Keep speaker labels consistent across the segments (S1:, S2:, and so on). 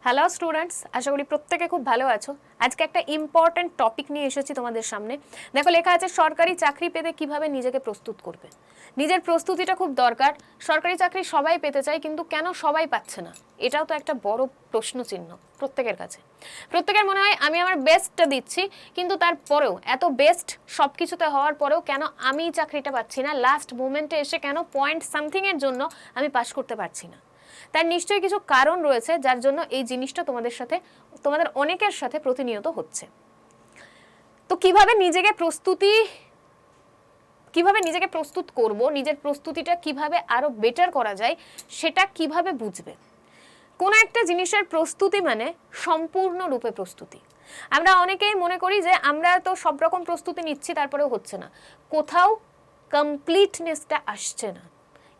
S1: Hello students, আশা করি প্রত্যেকে খুব ভালো আছো। আজকে একটা ইম্পর্টেন্ট টপিক নিয়ে এসেছি তোমাদের সামনে। দেখো, লেখা আছে সরকারি চাকরি পেতে কিভাবে নিজেকে প্রস্তুত করবে। নিজের প্রস্তুতিটা খুব দরকার। সরকারি চাকরি সবাই পেতে চায়, কিন্তু কেন সবাই পাচ্ছে না? এটাও তো একটা বড় প্রশ্ন চিহ্ন প্রত্যেকের কাছে। প্রত্যেকের মনে হয় আমি আমার বেস্টটা দিচ্ছি, কিন্তু তারপরেও এত বেস্ট সব কিছুতে হওয়ার পরেও কেন আমি চাকরিটা পাচ্ছি না? লাস্ট মোমেন্টে এসে কেন পয়েন্ট সামথিংয়ের জন্য আমি পাস করতে পারছি না? তার নিশ্চয়ই কিছু কারণ রয়েছে যার জন্য এই জিনিসটা তোমাদের অনেকের সাথে প্রতিনিয়ত হচ্ছে। তো কিভাবে নিজেকে প্রস্তুত করব, নিজের প্রস্তুতিটা কিভাবে আরো বেটার করা যায়, সেটা কিভাবে বুঝবে? কোন একটা জিনিসের প্রস্তুতি মানে সম্পূর্ণরূপে প্রস্তুতি। আমরা অনেকেই মনে করি যে আমরা তো সব রকম প্রস্তুতি নিচ্ছি, তারপরেও হচ্ছে না, কোথাও কমপ্লিটনেসটা আসছে না,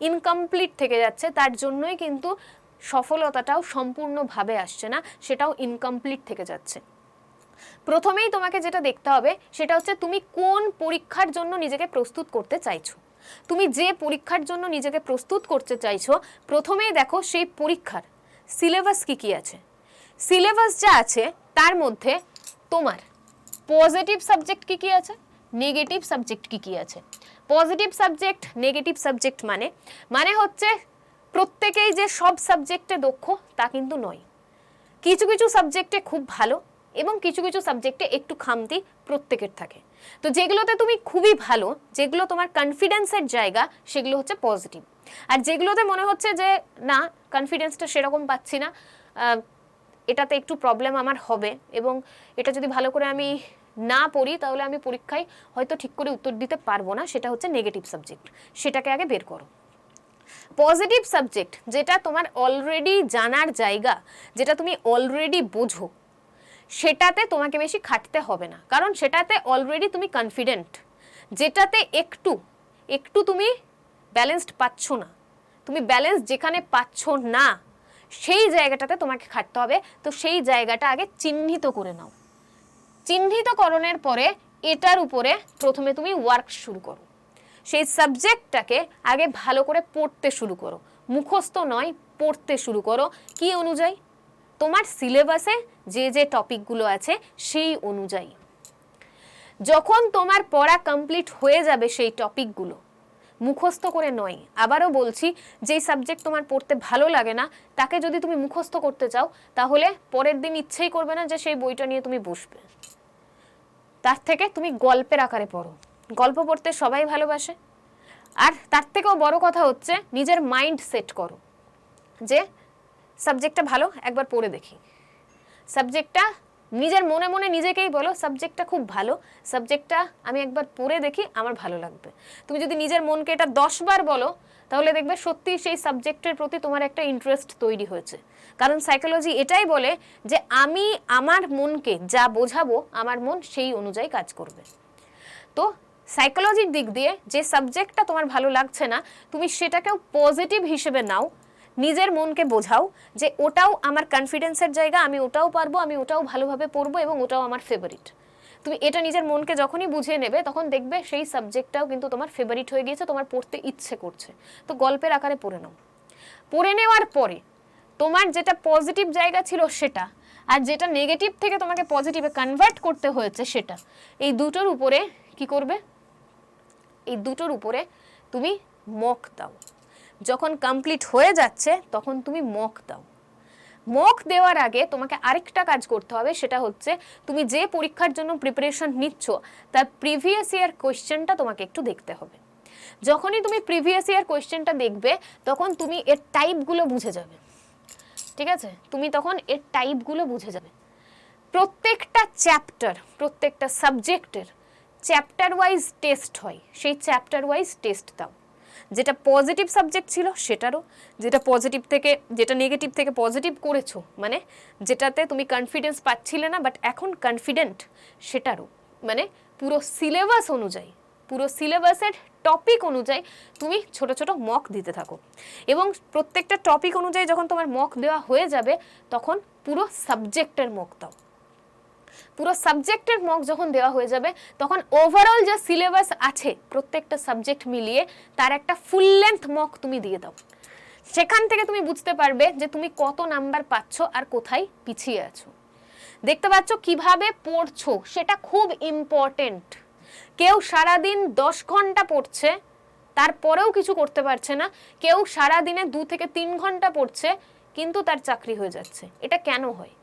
S1: ইনকমপ্লিট থেকে যাচ্ছে। তার জন্যই কিন্তু সফলতাটাও সম্পূর্ণভাবে আসছে না, সেটাও ইনকমপ্লিট থেকে যাচ্ছে। প্রথমেই তোমাকে যেটা দেখতে হবে সেটা হচ্ছে তুমি কোন পরীক্ষার জন্য নিজেকে প্রস্তুত করতে চাইছো। তুমি যে পরীক্ষার জন্য নিজেকে প্রস্তুত করতে চাইছো, প্রথমেই দেখো সেই পরীক্ষার সিলেবাস কি আছে। সিলেবাস যা আছে তার মধ্যে তোমার পজিটিভ সাবজেক্ট কি আছে, নেগেটিভ সাবজেক্ট কি আছে। পজিটিভ সাবজেক্ট, নেগেটিভ সাবজেক্ট মানে হচ্ছে প্রত্যেকেই যে সব সাবজেক্টে দক্ষ তা কিন্তু নয়। কিছু কিছু সাবজেক্টে খুব ভালো এবং কিছু কিছু সাবজেক্টে একটু খামতি প্রত্যেকের থাকে। তো যেগুলোতে তুমি খুবই ভালো, যেগুলো তোমার কনফিডেন্সের জায়গা, সেগুলো হচ্ছে পজিটিভ। আর যেগুলোতে মনে হচ্ছে যে না, কনফিডেন্সটা সেরকম পাচ্ছি না, এটাতে একটু প্রবলেম আমার হবে, এবং এটা যদি ভালো করে আমি না পড়ি তাহলে আমি পরীক্ষায় হয়তো ঠিক করে উত্তর দিতে পারবো না, সেটা হচ্ছে নেগেটিভ সাবজেক্ট। সেটাকে আগে বের করো। পজিটিভ সাবজেক্ট যেটা তোমার অলরেডি জানার জায়গা, যেটা তুমি অলরেডি বোঝো, সেটাতে তোমাকে বেশি খাটতে হবে না, কারণ সেটাতে অলরেডি তুমি কনফিডেন্ট। যেটাতে একটু একটু তুমি ব্যালেন্সড পাচ্ছ না, তুমি ব্যালেন্স যেখানে পাচ্ছ না সেই জায়গাটাতে তোমাকে খাটতে হবে। তো সেই জায়গাটা আগে চিহ্নিত করে নাও। চিহ্নিতকরণের পরে এটার উপরে প্রথমে তুমি ওয়ার্ক শুরু করো। সেই সাবজেক্টটাকে আগে ভালো করে পড়তে শুরু করো, মুখস্থ নয়, পড়তে শুরু করো। কি অনুযায়ী? তোমার সিলেবাসে যে যে টপিকগুলো আছে সেই অনুযায়ী। যখন তোমার পড়া কমপ্লিট হয়ে যাবে সেই টপিকগুলো, মুখস্থ করে নয়, আবারও বলছি, যেই সাবজেক্ট তোমার পড়তে ভালো লাগে না তাকে যদি তুমি মুখস্থ করতে চাও, তাহলে পরের দিন ইচ্ছেই করবে না যে সেই বইটা নিয়ে তুমি বসবে। তার থেকে তুমি গল্পের আকারে পড়ো। গল্প পড়তে সবাই ভালোবাসে। আর তার থেকেও বড় কথা হচ্ছে নিজের মাইন্ড সেট করো যে সাবজেক্টটা ভালো, একবার পড়ে দেখি। সাবজেক্টটা নিজের মনে মনে নিজেকেই বলো, সাবজেক্টটা খুব ভালো, সাবজেক্টটা আমি একবার পড়ে দেখি, আমার ভালো লাগবে। তুমি যদি নিজের মনকে এটা 10 বার বলো, তাহলে দেখবে সত্যি সেই সাবজেক্টের প্রতি তোমার একটা ইন্টারেস্ট তৈরি হয়েছে। কারণ সাইকোলজি এটাই বলে যে আমি আমার মনকে যা বোঝাবো, আমার মন সেই অনুযায়ী কাজ করবে। তো সাইকোলজির দিক দিয়ে যে সাবজেক্টটা তোমার ভালো লাগছে না, তুমি সেটাকেও পজিটিভ হিসেবে নাও। নিজের মনকে বোঝাও যে ওটাও আমার কনফিডেন্সের জায়গা, আমি ওটাও পারবো, আমি ওটাও ভালোভাবে পড়বো এবং ওটাও আমার ফেভারিট। তুমি এটা নিজের মনকে যখনই বুঝিয়ে নেবে, তখন দেখবে সেই সাবজেক্টটাও কিন্তু তোমার ফেভারিট হয়ে গিয়েছে, তোমার পড়তে ইচ্ছে করছে। তো গল্পের আকারে পড়ে নাও। পড়ে নেওয়ার পরে তোমার যেটা পজিটিভ জায়গা ছিল সেটা, আর যেটা নেগেটিভ থেকে তোমাকে পজিটিভে কনভার্ট করতে হয়েছে সেটা, এই দুটোর উপরে কি করবে? এই দুটোর উপরে তুমি মক দাও। যখন কমপ্লিট হয়ে যাচ্ছে তখন তুমি মক দাও। মক দেওয়ার আগে তোমাকে আরেকটা কাজ করতে হবে, সেটা হচ্ছে তুমি যে পরীক্ষার জন্য প্রিপারেশন নিচ্ছ তার প্রিভিয়াস ইয়ার কোয়েশ্চেনটা তোমাকে একটু দেখতে হবে। যখনই তুমি প্রিভিয়াস ইয়ার কোয়েশ্চেনটা দেখবে, তখন তুমি এর টাইপগুলো বুঝে যাবে। ঠিক আছে? তুমি তখন এর টাইপগুলো বুঝে যাবে। প্রত্যেকটা চ্যাপ্টার, প্রত্যেকটা সাবজেক্টের চ্যাপ্টার ওয়াইজ টেস্ট হয়, সেই চ্যাপ্টার ওয়াইজ টেস্ট দাও। যেটা পজিটিভ সাবজেক্ট ছিল সেটারও, যেটা নেগেটিভ থেকে পজিটিভ করেছো, মানে যেটাতে তুমি কনফিডেন্স পাচ্ছিলে না বাট এখন কনফিডেন্ট, সেটারও, মানে পুরো সিলেবাস অনুযায়ী, পুরো সিলেবাসের টপিক অনুযায়ী তুমি ছোট ছোট মক দিতে থাকো। এবং প্রত্যেকটা টপিক অনুযায়ী যখন তোমার মক দেওয়া হয়ে যাবে, তখন পুরো সাবজেক্টের মক দাও। পুরো সাবজেক্টের মক যখন দেওয়া হয়ে যাবে, তখন ওভারঅল যে সিলেবাস আছে প্রত্যেকটা সাবজেক্ট মিলিয়ে, তার একটা ফুল লেন্থ মক তুমি দিয়ে দাও। সেখান থেকে তুমি বুঝতে পারবে যে তুমি কত নাম্বার পাচ্ছ আর কোথায় পিছিয়ে আছো। দেখতে পাচ্ছ কিভাবে পড়ছো, সেটা খুব ইম্পর্টেন্ট। কেউ সারাদিন 10 ঘন্টা পড়ছে, তারপরেও কিছু করতে পারছে না। কেউ সারাদিনে 2 থেকে 3 ঘন্টা পড়ছে, কিন্তু তার চাকরি হয়ে যাচ্ছে। এটা কেন হয়?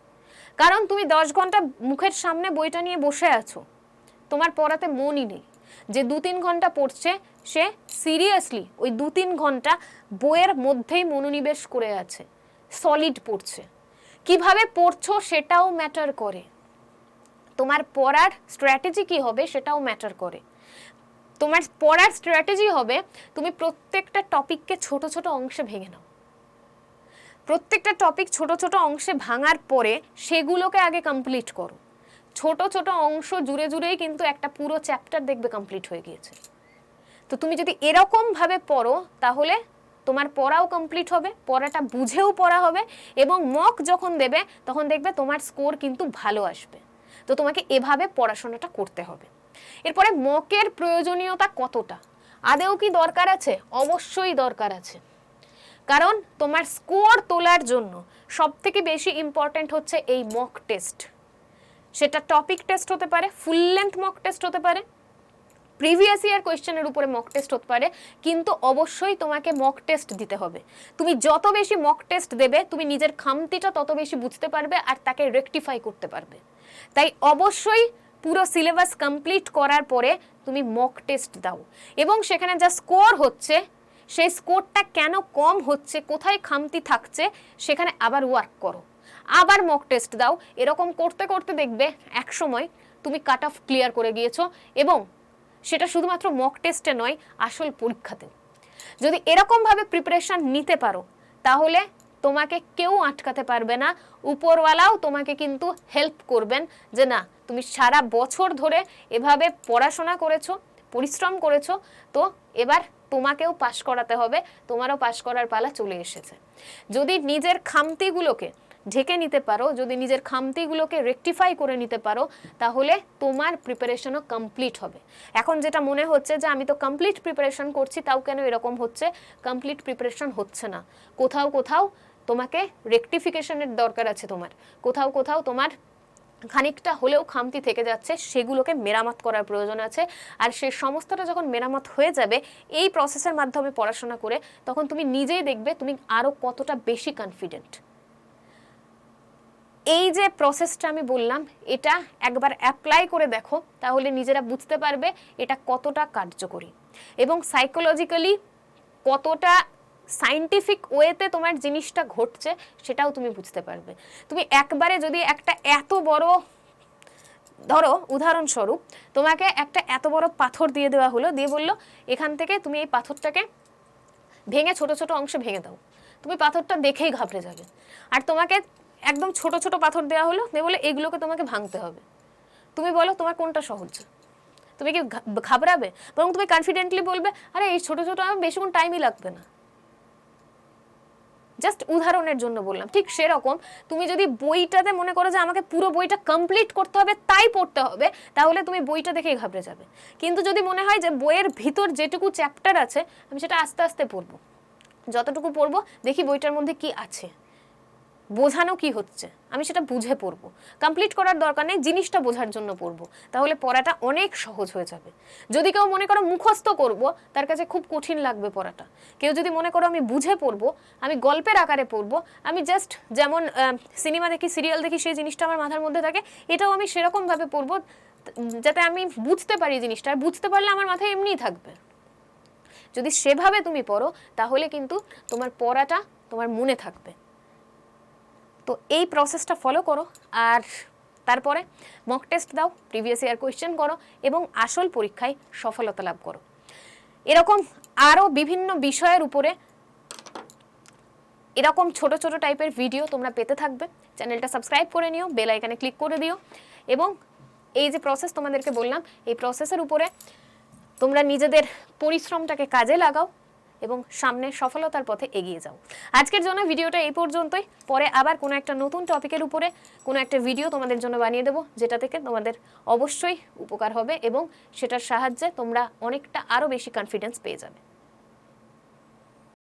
S1: কারণ তুমি 10 ঘন্টা মুখের সামনে বইটা নিয়ে বসে আছো, তোমার পড়াতে মনই নেই। যে 2-3 ঘন্টা পড়ছে, সে সিরিয়াসলি ওই 2-3 ঘন্টা বইয়ের মধ্যেই মনোনিবেশ করে আছে, সলিড পড়ছে। কিভাবে পড়ছো সেটাও ম্যাটার করে, তোমার পড়ার স্ট্র্যাটেজি কি হবে সেটাও ম্যাটার করে। তোমার পড়ার স্ট্র্যাটেজি হবে তুমি প্রত্যেকটা টপিককে ছোট ছোট অংশে ভেঙে নাও। প্রত্যেকটা টপিক ছোট ছোট অংশে ভাঙার পরে সেগুলোকে আগে কমপ্লিট করো। ছোট ছোট অংশ জুড়ে জুড়েই কিন্তু একটা পুরো চ্যাপ্টার দেখবে কমপ্লিট হয়ে গিয়েছে। তো তুমি যদি এরকম ভাবে পড়ো তাহলে তোমার পড়াও কমপ্লিট হবে, পড়াটা বুঝেও পড়া হবে, এবং মক যখন দেবে তখন দেখবে তোমার স্কোর কিন্তু ভালো আসবে। তো তোমাকে এভাবে পড়াশোনাটা করতে হবে। এরপরে মকের প্রয়োজনীয়তা কতটা, আদেও কি দরকার আছে? অবশ্যই দরকার আছে। কারণ তোমার স্কোর তোলার জন্য সবথেকে বেশি ইম্পর্টেন্ট হচ্ছে এই মক টেস্ট। সেটা টপিক টেস্ট হতে পারে, ফুল লেন্থ মক টেস্ট হতে পারে, প্রিভিয়াস ইয়ার কোয়েশ্চেনের উপরে মক টেস্ট হতে পারে, কিন্তু অবশ্যই তোমাকে মক টেস্ট দিতে হবে। তুমি যত বেশি মক টেস্ট দেবে তুমি নিজের খামতিটা তত বেশি বুঝতে পারবে আর তাকে রেকটিফাই করতে পারবে। তাই অবশ্যই পুরো সিলেবাস কমপ্লিট করার পরে তুমি মক টেস্ট দাও, এবং সেখানে যা স্কোর হচ্ছে সেই স্কোরটা কেন কম হচ্ছে, কোথায় খামতি থাকছে, সেখানে আবার ওয়ার্ক করো, আবার মক টেস্ট দাও। এরকম করতে করতে দেখবে এক সময় তুমি কাট অফ ক্লিয়ার করে গিয়েছো, এবং সেটা শুধুমাত্র মক টেস্টে নয়, আসল পরীক্ষাতেও। যদি এরকমভাবে প্রিপারেশন নিতে পারো তাহলে তোমাকে কেউ আটকাতে পারবে না। উপরওয়ালাও তোমাকে কিন্তু হেল্প করবেন যে না, তুমি সারা বছর ধরে এভাবে পড়াশোনা করেছো, পরিশ্রম করেছো, তো এবার তোমাকেও পাশ করাতে হবে, তোমারও পাশ করার পালা চলে এসেছে। যদি নিজের খামতিগুলোকে ঢেকে নিতে পারো, যদি নিজের খামতিগুলোকে রেকটিফাই করে নিতে পারো, তাহলে তোমার প্রিপারেশনও কমপ্লিট হবে। এখন যেটা মনে হচ্ছে যে আমি তো কমপ্লিট প্রিপারেশন করছি, তাও কেন এরকম হচ্ছে? কমপ্লিট প্রিপারেশন হচ্ছে না, কোথাও কোথাও তোমাকে রেকটিফিকেশনের দরকার আছে। তোমার কোথাও কোথাও তোমার খানিকটা হলেও খামতি থেকে যাচ্ছে, সেগুলোকে মেরামত করার প্রয়োজন আছে। আর সেই সমস্তটা যখন মেরামত হয়ে যাবে এই প্রসেসের মাধ্যমে পড়াশোনা করে, তখন তুমি নিজেই দেখবে তুমি আরও কতটা বেশি কনফিডেন্ট। এই যে প্রসেসটা আমি বললাম, এটা একবার অ্যাপ্লাই করে দেখো, তাহলে নিজেরা বুঝতে পারবে এটা কতটা কার্যকরী এবং সাইকোলজিক্যালি কতটা সায়েন্টিফিক ওয়েতে তোমার জিনিসটা ঘটছে সেটাও তুমি বুঝতে পারবে। তুমি একবারে যদি একটা এত বড়, ধরো উদাহরণস্বরূপ তোমাকে একটা এত বড় পাথর দিয়ে দেওয়া হলো, দিয়ে বললো এখান থেকে তুমি এই পাথরটাকে ভেঙে ছোট ছোট অংশে ভেঙে দাও, তুমি পাথরটা দেখেই ঘাবড়ে যাবে। আর তোমাকে একদম ছোট ছোট পাথর দেওয়া হলো, দিয়ে বলে এগুলোকে তোমাকে ভাঙতে হবে, তুমি বলো তোমার কোনটা সহজ? তুমি কি ঘাবড়াবে? বরং তুমি কনফিডেন্টলি বলবে আরে এই ছোট ছোট আমার বেশিক্ষণ টাইমই লাগবে না। জাস্ট উদাহরণের জন্য বললাম। ঠিক সেরকম তুমি যদি বইটাতে মনে করো যে আমাকে পুরো বইটা কমপ্লিট করতে হবে, তাই পড়তে হবে, তাহলে তুমি বইটা দেখেই ঘাবড়ে যাবে। কিন্তু যদি মনে হয় যে বইয়ের ভিতর যেটুকু চ্যাপ্টার আছে আমি সেটা আস্তে আস্তে পড়বো, যতটুকু পড়বো দেখি বইটার মধ্যে কি আছে, বোঝানো কি হচ্ছে, আমি সেটা বুঝে পড়বো, কমপ্লিট করার দরকার নেই, জিনিসটা বোঝার জন্য পড়বো, তাহলে পড়াটা অনেক সহজ হয়ে যাবে। যদি কেউ মনে করো মুখস্থ করব, তার কাছে খুব কঠিন লাগবে পড়াটা। কেউ যদি মনে করো আমি বুঝে পড়বো, আমি গল্পের আকারে পড়বো, আমি জাস্ট যেমন সিনেমা দেখি, সিরিয়াল দেখি, সেই জিনিসটা আমার মাথার মধ্যে থাকে, এটাও আমি সেরকমভাবে পড়বো যাতে আমি বুঝতে পারি জিনিসটা, আর বুঝতে পারলে আমার মাথায় এমনিই থাকবে। যদি সেভাবে তুমি পড়ো তাহলে কিন্তু তোমার পড়াটা তোমার মনে থাকবে। তো এই প্রসেসটা ফলো করো, আর তারপরে মক টেস্ট দাও, প্রিভিয়াস ইয়ার কোয়েশ্চেন করো এবং আসল পরীক্ষায় সফলতা লাভ করো। এরকম আরও বিভিন্ন বিষয়ের উপরে এরকম ছোট ছোট টাইপের ভিডিও তোমরা পেতে থাকবে। চ্যানেলটা সাবস্ক্রাইব করে নিও, বেল আইকনে ক্লিক করে দিও, এবং এই যে প্রসেস তোমাদেরকে বললাম এই প্রসেসের উপরে তোমরা নিজেদের পরিশ্রমটাকে কাজে লাগাও এবং সামনে সফলতার পথে এগিয়ে যাও। আজকের জন্য ভিডিওটা এই পর্যন্তই। পরে আবার কোনো একটা নতুন টপিকের উপরে কোনো একটা ভিডিও তোমাদের জন্য বানিয়ে দেবো, যেটা থেকে তোমাদের অবশ্যই উপকার হবে এবং সেটার সাহায্যে তোমরা অনেকটা আরও বেশি কনফিডেন্স পেয়ে যাবে।